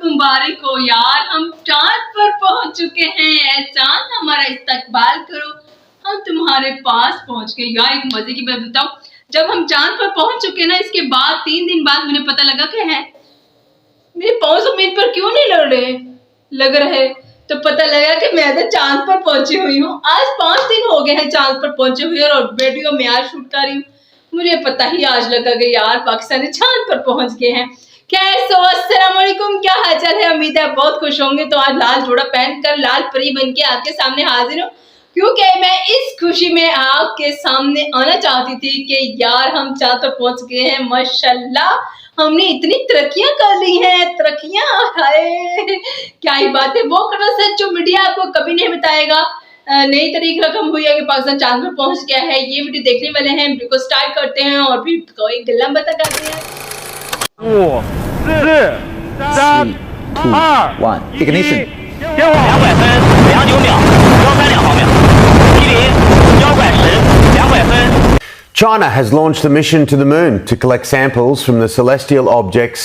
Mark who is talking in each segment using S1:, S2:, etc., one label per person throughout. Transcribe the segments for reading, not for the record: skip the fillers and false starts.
S1: मुबारक हो यार, हम चांद पर पहुंच चुके हैं। चांद हमारा इस्तकबाल करो, हम तुम्हारे पास पहुंच गए। यार एक मजे की बात बताओ, जब हम चांद पर पहुंच चुके ना, इसके बाद 3 दिन बाद मुझे पता लगा कि है मेरे पाँव जमीन पर क्यों नहीं लग रहे, तो पता लगा कि मैं तो चांद पर पहुंची हुई हूँ। आज 5 दिन हो गए हैं चांद पर पहुंचे हुए और वीडियो में आज शूट कर रही हूँ। मुझे पता ही आज लगा कि यार पाकिस्तानी चांद पर पहुंच गए हैं। अस्सलाम वालेकुम, क्या हालचाल है? उम्मीद है बहुत खुश होंगे। तो आज लाल जोड़ा पहनकर लाल परी बन के आपके सामने हाजिर हूँ, क्योंकि मैं इस खुशी में आपके सामने आना चाहती थी कि यार हम चांद पर पहुंच गए हैं। माशाल्लाह हमने इतनी तरक्कियां कर ली हैं, तरक्कियां, हाय क्या ही बात है। वो करना सच जो मीडिया आपको कभी नहीं बताएगा। नई तारीख रकम हुई है कि पाकिस्तान चांद पर पहुंच गया है। ये वीडियो देखने वाले हैं, वीडियो को स्टार्ट करते हैं और फिर कोई गल्ला बता करते हैं।
S2: 5、4、3、2、1 ignition。
S3: 2拐分2.9秒，标杆2毫秒，吉林标拐时2拐分。
S4: China has launched a mission to the moon to collect samples from the celestial object's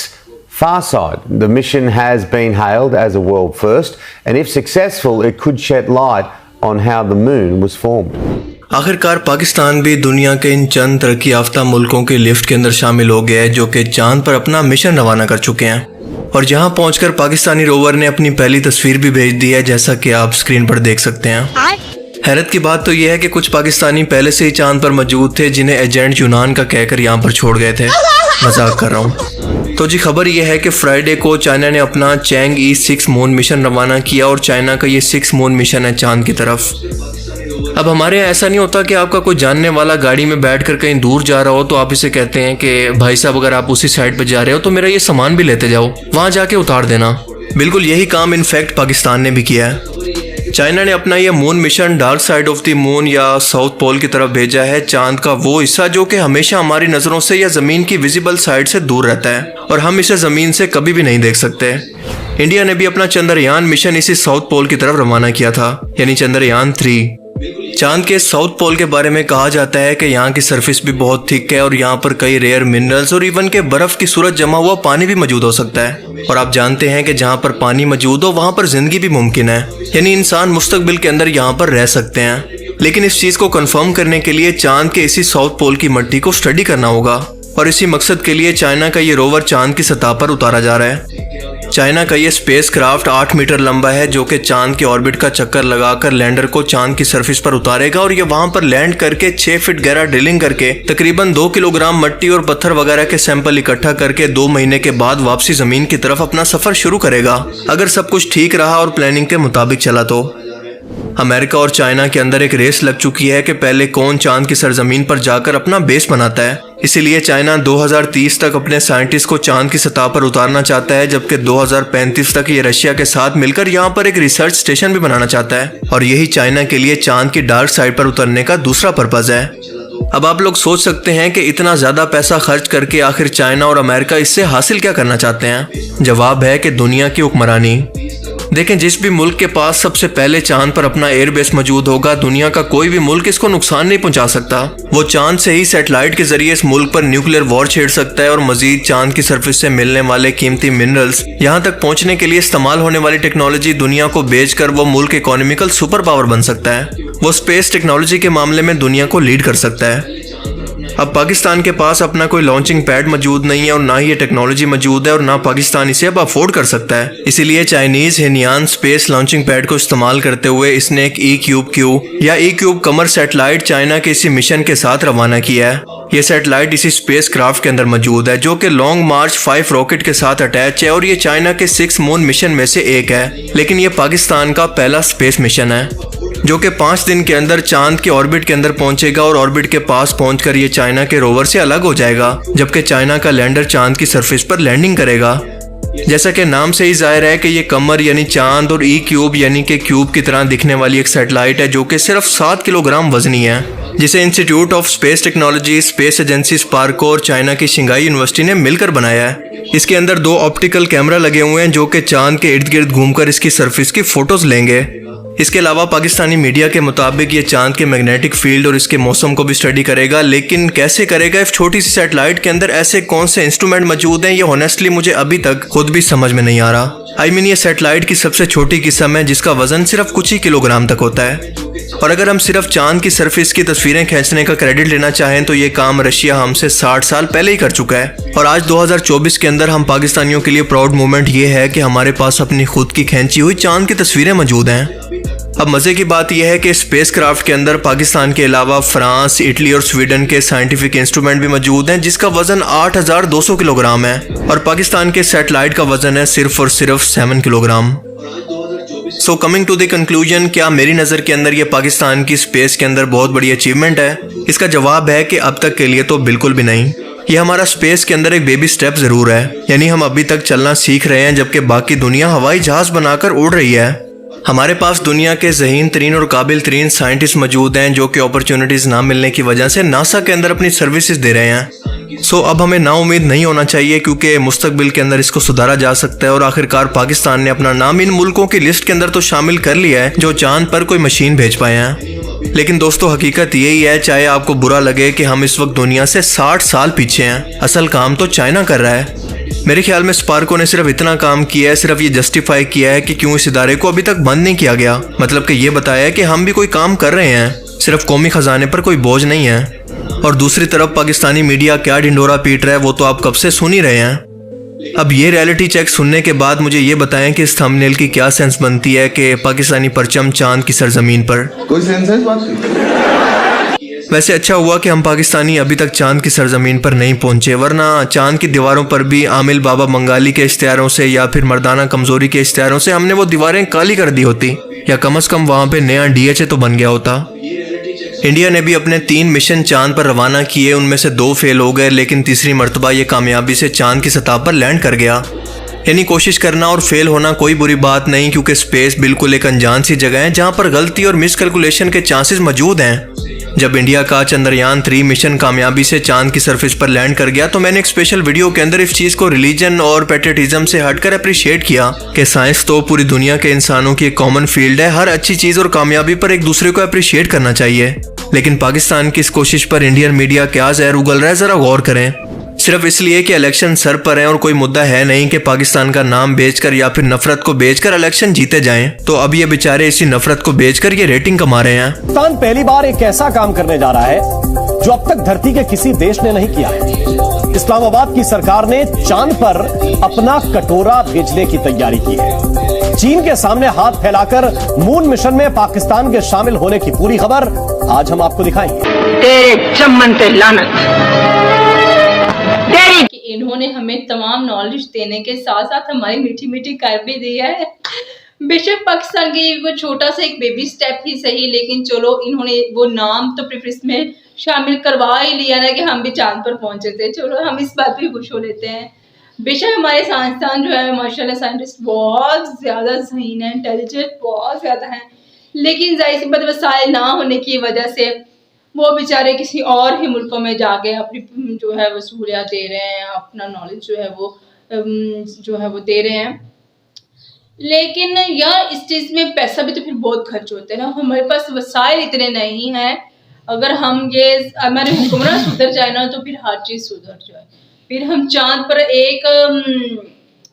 S4: far side. The mission has been hailed as a world first, and if successful, it could shed light on how the moon was formed.
S5: आखिरकार पाकिस्तान भी दुनिया के इन चंद तरक्की याफ्ता मुल्कों के list के अंदर शामिल हो गया है, जो कि चांद पर अपना मिशन रवाना कर चुके हैं। और जहां पहुंचकर पाकिस्तानी रोवर ने अपनी पहली तस्वीर भी भेज दी है, जैसा कि आप स्क्रीन पर देख सकते हैं। हैरत की बात तो यह है कि कुछ पाकिस्तानी पहले से ही चांद पर मौजूद थे, जिन्हें एजेंट यूनान का कहकर यहाँ पर छोड़ गए थे। मजाक कर रहा हूँ। तो जी खबर यह है कि फ्राइडे को चाइना ने अपना चैंग-ई 6 मून मिशन रवाना किया और चाइना का ये 6 मून मिशन है चांद की तरफ। अब हमारे यहाँ ऐसा नहीं होता कि आपका कोई जानने वाला गाड़ी में बैठकर कहीं दूर जा रहा हो तो आप इसे कहते हैं कि भाई साहब अगर आप उसी साइड पर जा रहे हो तो मेरा ये सामान भी लेते जाओ, वहां जाके उतार देना। बिल्कुल यही काम इनफैक्ट पाकिस्तान ने भी किया है। चाइना ने अपना यह moon mission dark side of the moon या साउथ पोल की तरफ भेजा है, चांद का वो हिस्सा जो कि हमेशा हमारी नजरों से या जमीन की विजिबल साइड से दूर रहता है और हम इसे जमीन से कभी भी नहीं देख सकते। इंडिया ने भी अपना चंद्रयान मिशन इसी साउथ पोल की तरफ रवाना किया था, यानी चंद्रयान 3। चांद के साउथ पोल के बारे में कहा जाता है कि यहाँ की सरफेस भी बहुत थिक है और यहाँ पर कई रेयर मिनरल्स और इवन के बर्फ की सूरत जमा हुआ पानी भी मौजूद हो सकता है। और आप जानते हैं कि जहाँ पर पानी मौजूद हो वहाँ पर जिंदगी भी मुमकिन है, यानी इंसान मुस्तकबिल के अंदर यहाँ पर रह सकते हैं। लेकिन इस चीज को कंफर्म करने के लिए चांद के इसी साउथ पोल की मिट्टी को स्टडी करना होगा और इसी मकसद के लिए चाइना का ये रोवर चांद की सतह पर उतारा जा रहा है। चाइना का ये स्पेस क्राफ्ट 8 मीटर लंबा है, जो कि चांद के ऑर्बिट का चक्कर लगाकर लैंडर को चांद की सरफेस पर उतारेगा और ये वहां पर लैंड करके 6 फीट गहरा ड्रिलिंग करके तकरीबन 2 किलोग्राम मिट्टी और पत्थर वगैरह के सैंपल इकट्ठा करके 2 महीने के बाद वापसी जमीन की तरफ अपना सफर शुरू करेगा, अगर सब कुछ ठीक रहा और प्लानिंग के मुताबिक चला तो। अमेरिका और चाइना के अंदर एक रेस लग चुकी है कि पहले कौन चांद की सरजमीन पर जाकर अपना बेस बनाता है। इसीलिए चाइना 2030 तक अपने साइंटिस्ट को चांद की सतह पर उतारना चाहता है, जबकि 2035 तक ये रशिया के साथ मिलकर यहाँ पर एक रिसर्च स्टेशन भी बनाना चाहता है। और यही चाइना के लिए चांद की डार्क साइड पर उतरने का दूसरा पर्पज है। अब आप लोग सोच सकते हैं कि इतना ज्यादा पैसा खर्च करके आखिर चाइना और अमेरिका इससे हासिल क्या करना चाहते हैं? जवाब है कि दुनिया की हुक्मरानी। देखें, जिस भी मुल्क के पास सबसे पहले चांद पर अपना एयरबेस मौजूद होगा, दुनिया का कोई भी मुल्क इसको नुकसान नहीं पहुंचा सकता। वो चांद से ही सैटेलाइट के जरिए इस मुल्क पर न्यूक्लियर वॉर छेड़ सकता है और मजीद चांद की सरफेस से मिलने वाले कीमती मिनरल्स, यहाँ तक पहुंचने के लिए इस्तेमाल होने वाली टेक्नोलॉजी दुनिया को बेचकर वो मुल्क इकोनॉमिकल सुपर पावर बन सकता है। वो स्पेस टेक्नोलॉजी के मामले में दुनिया को लीड कर सकता है। अब पाकिस्तान के पास अपना कोई लॉन्चिंग पैड मौजूद नहीं है और ना ही ये टेक्नोलॉजी मौजूद है और ना पाकिस्तान इसे अब अफोर्ड कर सकता है। इसीलिए चाइनीज हेनियान स्पेस लॉन्चिंग पैड को इस्तेमाल करते हुए इसने एक E-Cube या E-Cube कमर सैटेलाइट चाइना के इसी मिशन के साथ रवाना किया है। ये सैटेलाइट इसी स्पेस क्राफ्ट के अंदर मौजूद है, जो कि लॉन्ग मार्च 5 रॉकेट के साथ अटैच है और ये चाइना के 6 मून मिशन में से एक है। लेकिन ये पाकिस्तान का पहला स्पेस मिशन है, जो कि 5 दिन के अंदर चांद के ऑर्बिट के अंदर पहुंचेगा और ऑर्बिट के पास पहुंचकर ये चाइना के रोवर से अलग हो जाएगा, जबकि चाइना का लैंडर चांद की सरफेस पर लैंडिंग करेगा। जैसा कि नाम से ही जाहिर है कि ये कमर यानी चांद और E-Cube यानी कि क्यूब की तरह दिखने वाली एक सैटेलाइट है, जो कि सिर्फ 7 किलोग्राम वजनी है, जिसे institute of space technology, space agency Sparco और चाइना की शिंगाई यूनिवर्सिटी ने मिलकर बनाया है। इसके अंदर 2 ऑप्टिकल कैमरा लगे हुए हैं, जो कि चांद के इर्द गिर्द घूमकर इसकी सरफेस की फोटोज लेंगे इसके अलावा पाकिस्तानी मीडिया के मुताबिक ये चांद के मैग्नेटिक फील्ड और इसके मौसम को भी स्टडी करेगा, लेकिन कैसे करेगा? इस छोटी सी सैटेलाइट के अंदर ऐसे कौन से इंस्ट्रूमेंट मौजूद हैं, ये ऑनेस्टली मुझे अभी तक खुद भी समझ में नहीं आ रहा। ये सैटेलाइट की सबसे छोटी किस्म है जिसका वजन सिर्फ कुछ ही किलोग्राम तक होता है। और अगर हम सिर्फ चांद की सरफेस की तस्वीरें खींचने का क्रेडिट लेना चाहें तो ये काम रशिया हमसे 60 साल पहले ही कर चुका है। और आज 2024 के अंदर हम पाकिस्तानियों के लिए प्राउड मोमेंट ये है कि हमारे पास अपनी खुद की खींची हुई चांद की तस्वीरें मौजूद हैं। अब मजे की बात यह है कि स्पेस क्राफ्ट के अंदर पाकिस्तान के अलावा फ्रांस, इटली और स्वीडन के साइंटिफिक इंस्ट्रूमेंट भी मौजूद हैं जिसका वजन 8200 किलोग्राम है और पाकिस्तान के सैटेलाइट का वजन है सिर्फ और सिर्फ 7 kilogram. So coming to the conclusion, क्या मेरी नज़र के अंदर ये पाकिस्तान की स्पेस के अंदर बहुत बड़ी अचीवमेंट है? इसका जवाब है कि अब तक के लिए तो बिल्कुल भी नहीं। ये हमारा स्पेस के अंदर एक बेबी स्टेप जरूर है, यानी हम अभी तक चलना सीख रहे हैं जबकि बाकी दुनिया हवाई जहाज बनाकर उड़ रही है। हमारे पास दुनिया के ज़हीन तरीन और काबिल तरीन साइंटिस्ट मौजूद हैं जो कि अपॉर्चुनिटीज़ ना मिलने की वजह से नासा के अंदर अपनी सर्विसेज दे रहे हैं। सो अब हमें नाउम्मीद नहीं होना चाहिए क्योंकि मुस्तकबिल के अंदर इसको सुधारा जा सकता है और आखिरकार पाकिस्तान ने अपना नाम इन मुल्कों की लिस्ट के अंदर तो शामिल कर लिया है जो चांद पर कोई मशीन भेज पाए हैं। लेकिन दोस्तों, हकीकत यही है, चाहे आपको बुरा लगे कि हम इस वक्त दुनिया से 60 साल पीछे हैं, असल काम तो चाइना कर रहा है। मेरे ख्याल में स्पार्को ने सिर्फ इतना काम किया है, सिर्फ ये जस्टिफाई किया है कि क्यों इस इदारे को अभी तक बंद नहीं किया गया। मतलब कि ये बताया है कि हम भी कोई काम कर रहे हैं, सिर्फ कौमी खजाने पर कोई बोझ नहीं है। और दूसरी तरफ पाकिस्तानी मीडिया क्या ढिंडोरा पीट रहा है वो तो आप कब से सुन ही रहे हैं। अब ये रियलिटी चेक सुनने के बाद मुझे ये बताएं कि इस थंबनेल की क्या सेंस बनती है कि पाकिस्तानी परचम चांद की सरजमीन पर।
S6: कोई सेंस है इस बात की?
S5: वैसे अच्छा हुआ कि हम पाकिस्तानी अभी तक चांद की सरजमीन पर नहीं पहुंचे, वरना चांद की दीवारों पर भी आमिल बाबा मंगाली के इश्तिहारों से या फिर मर्दाना कमजोरी के इश्तिहारों से हमने वो दीवारें काली कर दी होती, या कम से कम वहां पे नया DHA तो बन गया होता। इंडिया ने भी अपने 3 मिशन चांद पर रवाना किए, उनमें से 2 फेल हो गए, लेकिन तीसरी मर्तबा ये कामयाबी से चांद की सतह पर लैंड कर गया। यानी कोशिश करना और फेल होना कोई बुरी बात नहीं, क्योंकि स्पेस बिल्कुल एक अनजान सी जगह है जहां पर गलती और मिसकैलकुलेशन के चांसेस मौजूद हैं। जब इंडिया का चंद्रयान 3 मिशन कामयाबी से चांद की सरफेस पर लैंड कर गया तो मैंने एक स्पेशल वीडियो के अंदर इस चीज़ को रिलीजन और पैट्रियटिज्म से हटकर अप्रिशिएट किया कि साइंस तो पूरी दुनिया के इंसानों की एक कॉमन फील्ड है, हर अच्छी चीज़ और कामयाबी पर एक दूसरे को अप्रिशिएट करना चाहिए। लेकिन पाकिस्तान की इस कोशिश पर इंडियन मीडिया क्या जहर उगल रहा है, ज़रा गौर करें। सिर्फ इसलिए कि इलेक्शन सर पर है और कोई मुद्दा है नहीं कि पाकिस्तान का नाम बेचकर या फिर नफरत को बेचकर इलेक्शन जीते जाएं, तो अब ये बेचारे इसी नफरत को बेचकर ये रेटिंग कमा रहे हैं।
S7: पाकिस्तान पहली बार एक ऐसा काम करने जा रहा है जो अब तक धरती के किसी देश ने नहीं किया है। इस्लामाबाद की सरकार ने चांद पर अपना कटोरा भेजने की तैयारी की है। चीन के सामने हाथ फैलाकर मून मिशन में पाकिस्तान के शामिल होने की पूरी खबर आज हम आपको दिखाएंगे।
S8: तेरे चम्मन पे लानत।
S1: कि इन्होंने हमें तमाम नॉलेज देने के साथ साथ हमारी मीठी मीठी कर भी दिया है। बेशक पाकिस्तान के वो छोटा सा एक बेबी स्टेप ही सही, लेकिन चलो इन्होंने वो नाम तो प्रेफरेंस में शामिल करवा ही लिया ना कि हम भी चांद पर पहुंचे थे। चलो हम इस बात पे खुश हो लेते हैं। बेशक हमारे साइंसदान जो है माशाल्लाह साइंटिस्ट बहुत ज़्यादा ज़हीन है, इंटेलिजेंट बहुत ज़्यादा हैं, लेकिन जाहिर सी बात वसाइल ना होने की वजह से वो बेचारे किसी और ही मुल्कों में जाके अपनी जो है वो सहूलियत दे रहे हैं, अपना नॉलेज जो है वो दे रहे हैं। लेकिन यार इस चीज़ में पैसा भी तो फिर बहुत खर्च होता है ना, हमारे पास वसाइल इतने नहीं हैं। अगर हम ये हमारे हुक्मरान सुधर जाए ना तो फिर हर चीज़ सुधर जाए, फिर हम चांद पर एक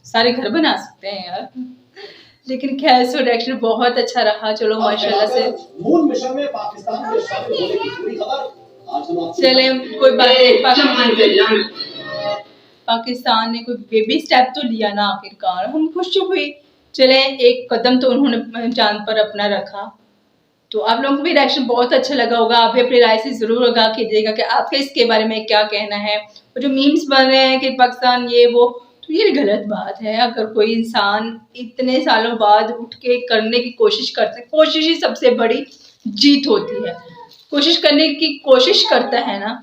S1: सारे घर बना सकते हैं यार। लेकिन खैर सो रिएक्शन बहुत अच्छा रहा, चलो माशाल्लाह से
S7: मून मिशन में पाकिस्तान के शामिल होने की पूरी खबर
S1: चले कोई बात नहीं। पाकिस्तान ने कोई बेबी स्टेप तो लिया ना, आखिरकार हम खुश हुई। चले एक कदम तो उन्होंने चांद पर अपना रखा। तो आप लोगों को भी रिएक्शन बहुत अच्छा लगा होगा, आप भी अपनी राय से जरूर आगाह कीजिएगा कि आपका इसके बारे में क्या कहना है। और जो मीम्स बन रहे हैं कि पाकिस्तान ये वो, तो ये गलत बात है। अगर कोई इंसान इतने सालों बाद उठ के करने की कोशिश करता है, कोशिश ही सबसे बड़ी जीत होती है। कोशिश करने की कोशिश करता है ना,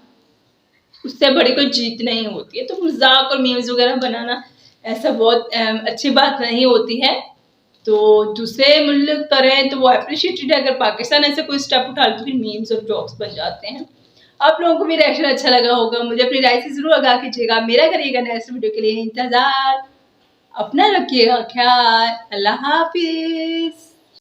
S1: उससे बड़ी कोई जीत नहीं होती है। तो मजाक और मीम्स वगैरह बनाना ऐसा बहुत अच्छी बात नहीं होती है। तो दूसरे मुल्क करें तो वो अप्रिशिएटेड है, अगर पाकिस्तान ऐसे कोई स्टेप उठा तो फिर मीम्स और जॉक्स बन जाते हैं। आप लोगों को भी रिएक्शन अच्छा लगा होगा, मुझे अपनी राय से जरूर आगाह कीजिएगा। मेरा करिएगा नेक्स्ट वीडियो के लिए इंतजार। अपना रखिएगा ख्याल। अल्लाह हाफिज।